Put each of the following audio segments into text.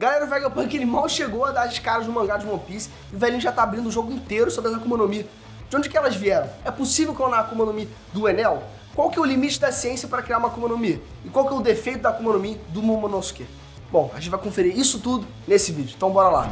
Galera, o Vegapunk ele mal chegou a dar as caras no mangá de One Piece e o velhinho já tá abrindo o jogo inteiro sobre as Akuma no Mi. De onde que elas vieram? É possível clonar a Akuma no Mi do Enel? Qual que é o limite da ciência para criar uma Akuma no Mi? E qual que é o defeito da Akuma no Mi do Momonosuke? Bom, a gente vai conferir isso tudo nesse vídeo, então bora lá.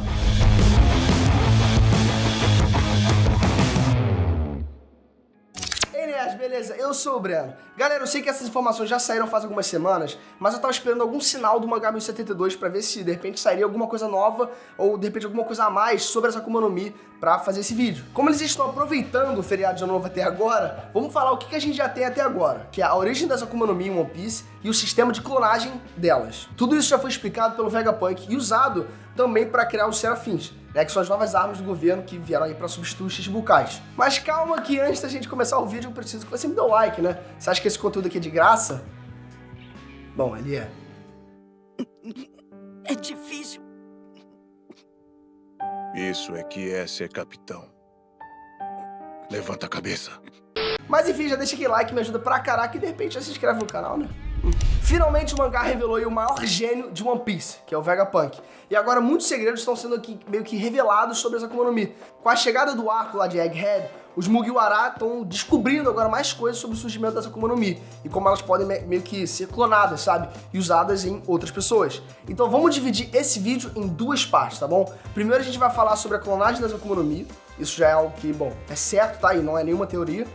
Beleza, eu sou o Breno. Galera, eu sei que essas informações já saíram faz algumas semanas, mas eu tava esperando algum sinal do mangá 1072 pra ver se de repente sairia alguma coisa nova ou de repente alguma coisa a mais sobre essa Akuma no Mi pra fazer esse vídeo. Como eles estão aproveitando o feriado de ano novo até agora, vamos falar o que a gente já tem até agora, que é a origem das Akuma no Mi em One Piece e o sistema de clonagem delas. Tudo isso já foi explicado pelo Vegapunk e usado também para criar os Serafins, né, que são as novas armas do governo que vieram aí para substituir os Shichibukais. Mas calma que antes da gente começar o vídeo eu preciso que você me dê um like, né? Você acha que esse conteúdo aqui é de graça? Bom, ele é. É difícil. Isso é que é ser capitão. Levanta a cabeça. Mas enfim, já deixa aquele like, me ajuda pra caraca e de repente já se inscreve no canal, né? Finalmente o mangá revelou aí o maior gênio de One Piece, que é o Vegapunk. E agora muitos segredos estão sendo aqui meio que revelados sobre as Akuma no Mi. Com a chegada do arco lá de Egghead, os Mugiwara estão descobrindo agora mais coisas sobre o surgimento das Akuma no Mi e como elas podem meio que ser clonadas, sabe? E usadas em outras pessoas. Então vamos dividir esse vídeo em duas partes, tá bom? Primeiro a gente vai falar sobre a clonagem das Akuma no Mi. Isso já é algo que, bom, é certo, tá? E não é nenhuma teoria.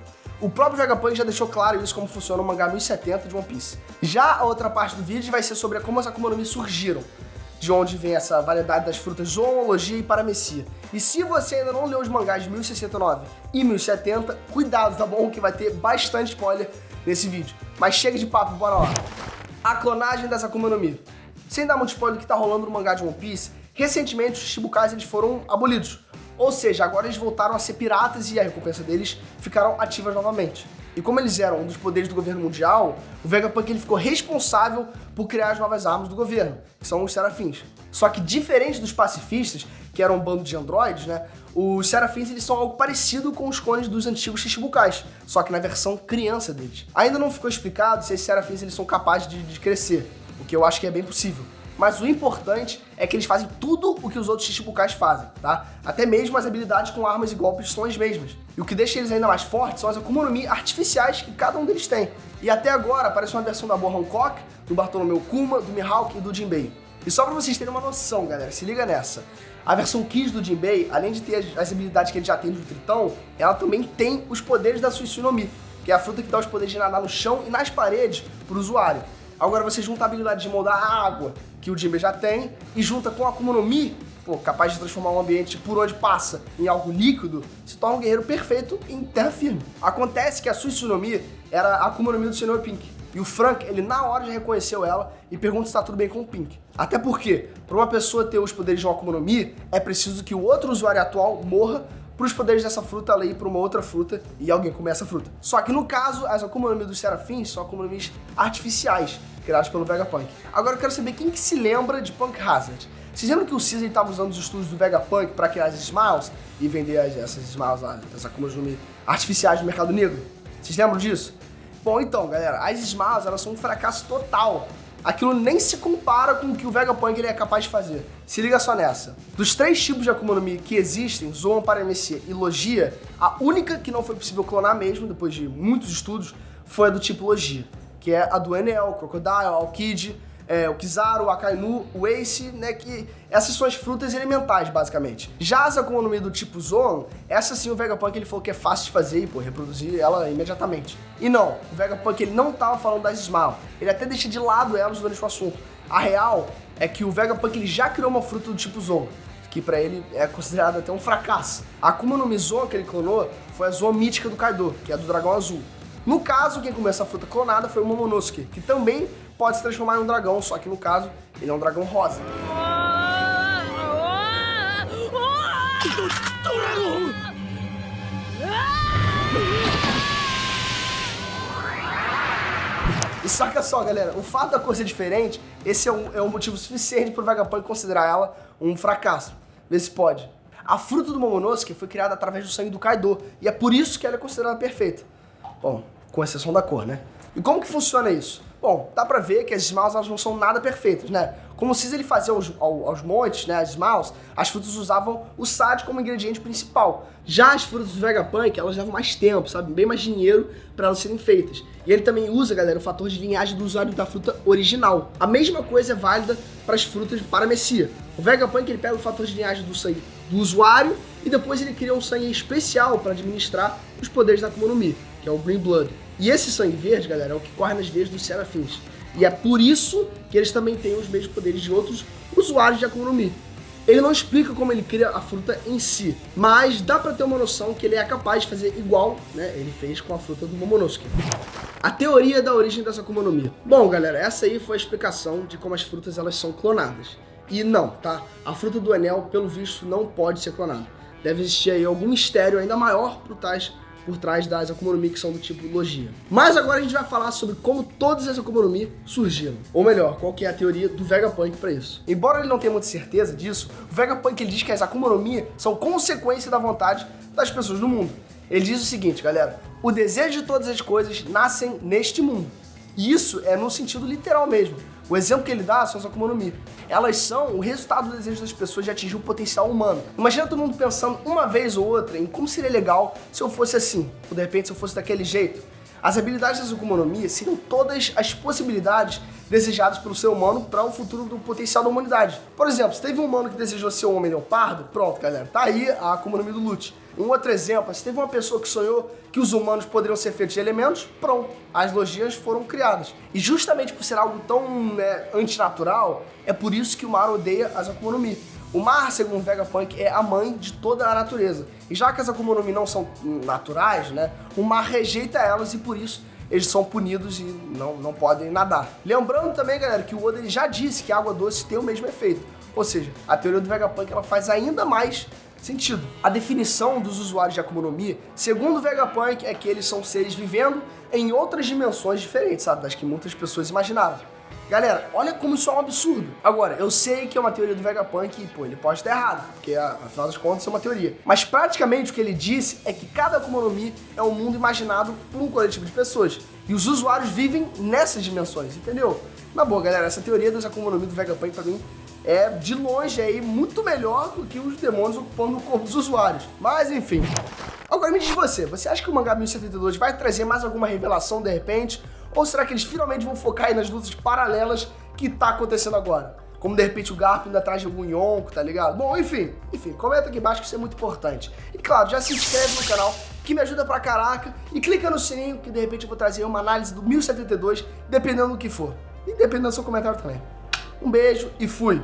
O próprio Vegapunk já deixou claro isso como funciona o mangá 1070 de One Piece. Já a outra parte do vídeo vai ser sobre como as Akuma no Mi surgiram, de onde vem essa variedade das frutas zoologia e paramecia. E se você ainda não leu os mangás de 1069 e 1070, cuidado, tá bom? Que vai ter bastante spoiler nesse vídeo. Mas chega de papo, bora lá. A clonagem das Akuma no Mi. Sem dar muito spoiler do que tá rolando no mangá de One Piece, recentemente os Shichibukais eles foram abolidos. Ou seja, agora eles voltaram a ser piratas e a recompensa deles ficaram ativas novamente. E como eles eram um dos poderes do governo mundial, o Vegapunk ele ficou responsável por criar as novas armas do governo, que são os Serafins. Só que diferente dos pacifistas, que eram um bando de androides, né, os Serafins eles são algo parecido com os clones dos antigos Shichibukais, só que na versão criança deles. Ainda não ficou explicado se esses Serafins eles são capazes de crescer, o que eu acho que é bem possível. Mas o importante é que eles fazem tudo o que os outros Shichibukais fazem, tá? Até mesmo as habilidades com armas e golpes são as mesmas. E o que deixa eles ainda mais fortes são as Akuma no Mi artificiais que cada um deles tem. E até agora aparece uma versão da Boa Hancock, do Bartolomeu Kuma, do Mihawk e do Jinbei. E só pra vocês terem uma noção, galera, se liga nessa. A versão Kids do Jinbei, além de ter as habilidades que ele já tem do Tritão, ela também tem os poderes da Suisui no Mi, que é a fruta que dá os poderes de nadar no chão e nas paredes pro usuário. Agora você junta a habilidade de moldar a água, que o Jinbei já tem, e junta com a Akuma no Mi, capaz de transformar um ambiente por onde passa em algo líquido, se torna um guerreiro perfeito em terra firme. Acontece que a Suisui no Mi era a Akuma no Mi do Sr. Pink, e o Frank, ele na hora já reconheceu ela e pergunta se tá tudo bem com o Pink. Até porque, para uma pessoa ter os poderes de uma Akuma no Mi, é preciso que o outro usuário atual morra para os poderes dessa fruta ela ir para uma outra fruta e alguém comer essa fruta. Só que no caso, as Akuma no Mi dos Serafins são Akuma no Mi artificiais, criados pelo Vegapunk. Agora eu quero saber quem que se lembra de Punk Hazard. Vocês lembram que o Caesar estava usando os estudos do Vegapunk para criar as Smiles e vender essas Smiles, as Akuma no Mi artificiais no mercado negro? Vocês lembram disso? Bom, então, galera, as Smiles elas são um fracasso total. Aquilo nem se compara com o que o Vegapunk ele é capaz de fazer. Se liga só nessa. Dos 3 tipos de Akuma no Mi que existem, Zoan, Paramecia e Logia, a única que não foi possível clonar mesmo, depois de muitos estudos, foi a do tipo Logia, que é a do Enel, o Crocodile, o Alkid, o Kizaru, o Akainu, o Ace, né, que essas são as frutas elementais, basicamente. Já as Akuma no Mi do tipo Zoan, essa sim o Vegapunk ele falou que é fácil de fazer e, reproduzir ela imediatamente. E não, o Vegapunk ele não tava falando das Smile, ele até deixa de lado elas durante o assunto. A real é que o Vegapunk ele já criou uma fruta do tipo Zoan, que pra ele é considerada até um fracasso. A Akuma no Mi Zoan que ele clonou foi a Zoan mítica do Kaido, que é a do dragão azul. No caso, quem comeu essa fruta clonada foi o Momonosuke, que também pode se transformar em um dragão, só que no caso, ele é um dragão rosa. E saca só, galera, o fato da cor ser diferente, esse é um motivo suficiente pro Vegapunk considerar ela um fracasso. Vê se pode. A fruta do Momonosuke foi criada através do sangue do Kaido, e é por isso que ela é considerada perfeita. Bom, com exceção da cor, né? E como que funciona isso? Bom, dá pra ver que as Smiles elas não são nada perfeitas, né? Como o Caesar ele fazia aos montes, né, as Smiles, as frutas usavam o SAD como ingrediente principal. Já as frutas do Vegapunk, elas levam mais tempo, sabe? Bem mais dinheiro para elas serem feitas. E ele também usa, galera, o fator de linhagem do usuário da fruta original. A mesma coisa é válida para as frutas paramecia. O Vegapunk ele pega o fator de linhagem do sangue do usuário e depois ele cria um sangue especial para administrar os poderes da Akuma no Mi, que é o Green Blood. E esse sangue verde, galera, é o que corre nas veias dos Seraphins. E é por isso que eles também têm os mesmos poderes de outros usuários de Akuma no Mi. Ele não explica como ele cria a fruta em si, mas dá pra ter uma noção que ele é capaz de fazer igual, né, ele fez com a fruta do Momonosuke. A teoria da origem dessa Akuma no Mi. Bom, galera, essa aí foi a explicação de como as frutas elas são clonadas. E não, tá? A fruta do Enel, pelo visto, não pode ser clonada. Deve existir aí algum mistério ainda maior por trás das Akuma no Mi que são do tipo Logia. Mas agora a gente vai falar sobre como todas as Akuma no Mi surgiram. Ou melhor, qual que é a teoria do Vegapunk para isso. Embora ele não tenha muita certeza disso, o Vegapunk ele diz que as Akuma no Mi são consequência da vontade das pessoas do mundo. Ele diz o seguinte, galera: o desejo de todas as coisas nascem neste mundo. E isso é no sentido literal mesmo. O exemplo que ele dá são as Akuma no Mi. Elas são o resultado do desejo das pessoas de atingir o potencial humano. Imagina todo mundo pensando uma vez ou outra em como seria legal se eu fosse assim, ou de repente se eu fosse daquele jeito. As habilidades das Akuma no Mi seriam todas as possibilidades desejadas pelo ser humano para o futuro do potencial da humanidade. Por exemplo, se teve um humano que desejou ser um homem leopardo, pronto, galera, tá aí a Akuma no Mi do Lute. Um outro exemplo, se teve uma pessoa que sonhou que os humanos poderiam ser feitos de elementos, pronto, as logias foram criadas. E justamente por ser algo tão antinatural, é por isso que o mar odeia as Akuma no Mi. O mar, segundo o Vegapunk, é a mãe de toda a natureza. E já que as Akuma no Mi não são naturais, né, o mar rejeita elas e por isso eles são punidos e não podem nadar. Lembrando também, galera, que o Oda ele já disse que a água doce tem o mesmo efeito. Ou seja, a teoria do Vegapunk ela faz ainda mais sentido. A definição dos usuários de Akuma no Mi, segundo o Vegapunk, é que eles são seres vivendo em outras dimensões diferentes, sabe, das que muitas pessoas imaginaram. Galera, olha como isso é um absurdo. Agora, eu sei que é uma teoria do Vegapunk e, pô, ele pode estar errado, porque afinal das contas é uma teoria. Mas praticamente o que ele disse é que cada Akuma no Mi é um mundo imaginado por um coletivo de pessoas. E os usuários vivem nessas dimensões, entendeu? Na boa, galera, essa teoria dos Akuma no Mi do Vegapunk pra mim é, de longe, aí, muito melhor do que os demônios ocupando o corpo dos usuários. Mas, enfim. Agora me diz você acha que o mangá 1072 vai trazer mais alguma revelação de repente? Ou será que eles finalmente vão focar aí nas lutas paralelas que tá acontecendo agora? Como de repente o Garp indo atrás de algum Yonko, tá ligado? Bom, enfim, comenta aqui embaixo que isso é muito importante. E claro, já se inscreve no canal, que me ajuda pra caraca, e clica no sininho que de repente eu vou trazer uma análise do 1072, dependendo do que for. E dependendo do seu comentário também. Um beijo e fui!